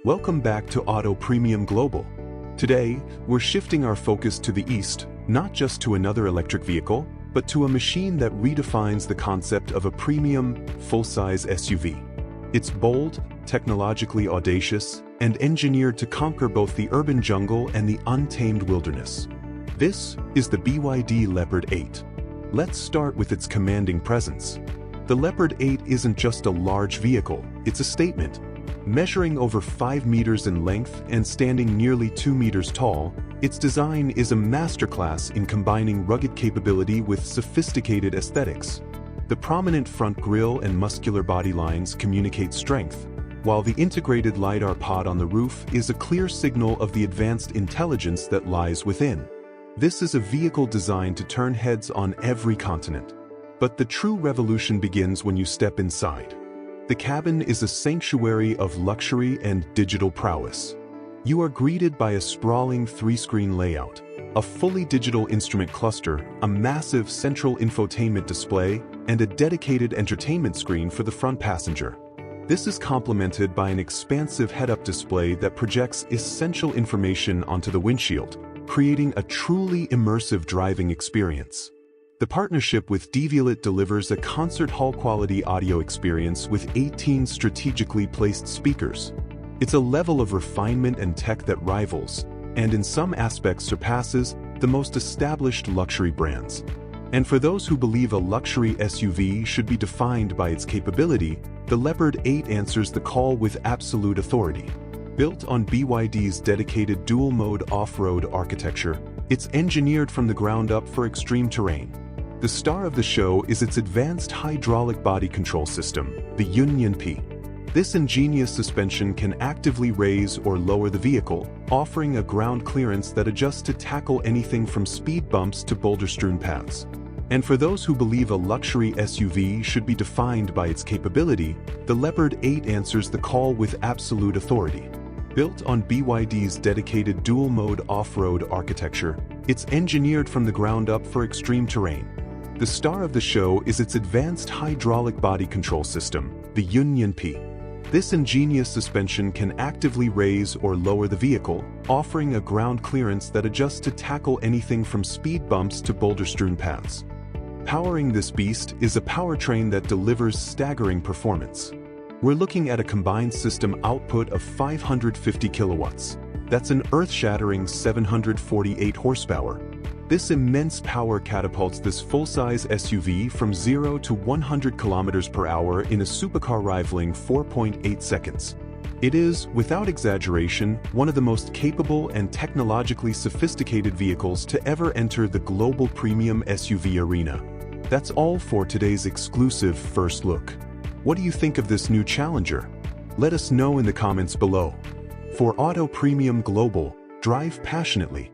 Welcome back to Auto Premium Global. Today, we're shifting our focus to the east, not just to another electric vehicle, but to a machine that redefines the concept of a premium, full-size SUV. It's bold, technologically audacious, and engineered to conquer both the urban jungle and the untamed wilderness. This is the BYD Leopard 8. Let's start with its commanding presence. The Leopard 8 isn't just a large vehicle, it's a statement. Measuring over 5 meters in length and standing nearly 2 meters tall, its design is a masterclass in combining rugged capability with sophisticated aesthetics. The prominent front grille and muscular body lines communicate strength, while the integrated LiDAR pod on the roof is a clear signal of the advanced intelligence that lies within. This is a vehicle designed to turn heads on every continent. But the true revolution begins when you step inside. The cabin is a sanctuary of luxury and digital prowess. You are greeted by a sprawling 3-screen layout, a fully digital instrument cluster, a massive central infotainment display, and a dedicated entertainment screen for the front passenger. This is complemented by an expansive head-up display that projects essential information onto the windshield, creating a truly immersive driving experience. The partnership with Devialet delivers a concert hall-quality audio experience with 18 strategically placed speakers. It's a level of refinement and tech that rivals, and in some aspects surpasses, the most established luxury brands. And for those who believe a luxury SUV should be defined by its capability, the Leopard 8 answers the call with absolute authority. Built on BYD's dedicated dual-mode off-road architecture, it's engineered from the ground up for extreme terrain. The star of the show is its advanced hydraulic body control system, the YunNian-P. This ingenious suspension can actively raise or lower the vehicle, offering a ground clearance that adjusts to tackle anything from speed bumps to boulder-strewn paths. And for those who believe a luxury SUV should be defined by its capability, the Leopard 8 answers the call with absolute authority. Built on BYD's dedicated dual-mode off-road architecture, it's engineered from the ground up for extreme terrain. The star of the show is its advanced hydraulic body control system, the YunNian-P. This ingenious suspension can actively raise or lower the vehicle, offering a ground clearance that adjusts to tackle anything from speed bumps to boulder-strewn paths. Powering this beast is a powertrain that delivers staggering performance. We're looking at a combined system output of 550 kilowatts. That's an earth-shattering 748 horsepower. This immense power catapults this full-size SUV from 0 to 100 kilometers per hour in a supercar rivaling 4.8 seconds. It is, without exaggeration, one of the most capable and technologically sophisticated vehicles to ever enter the global premium SUV arena. That's all for today's exclusive first look. What do you think of this new challenger? Let us know in the comments below. For Auto Premium Global, drive passionately.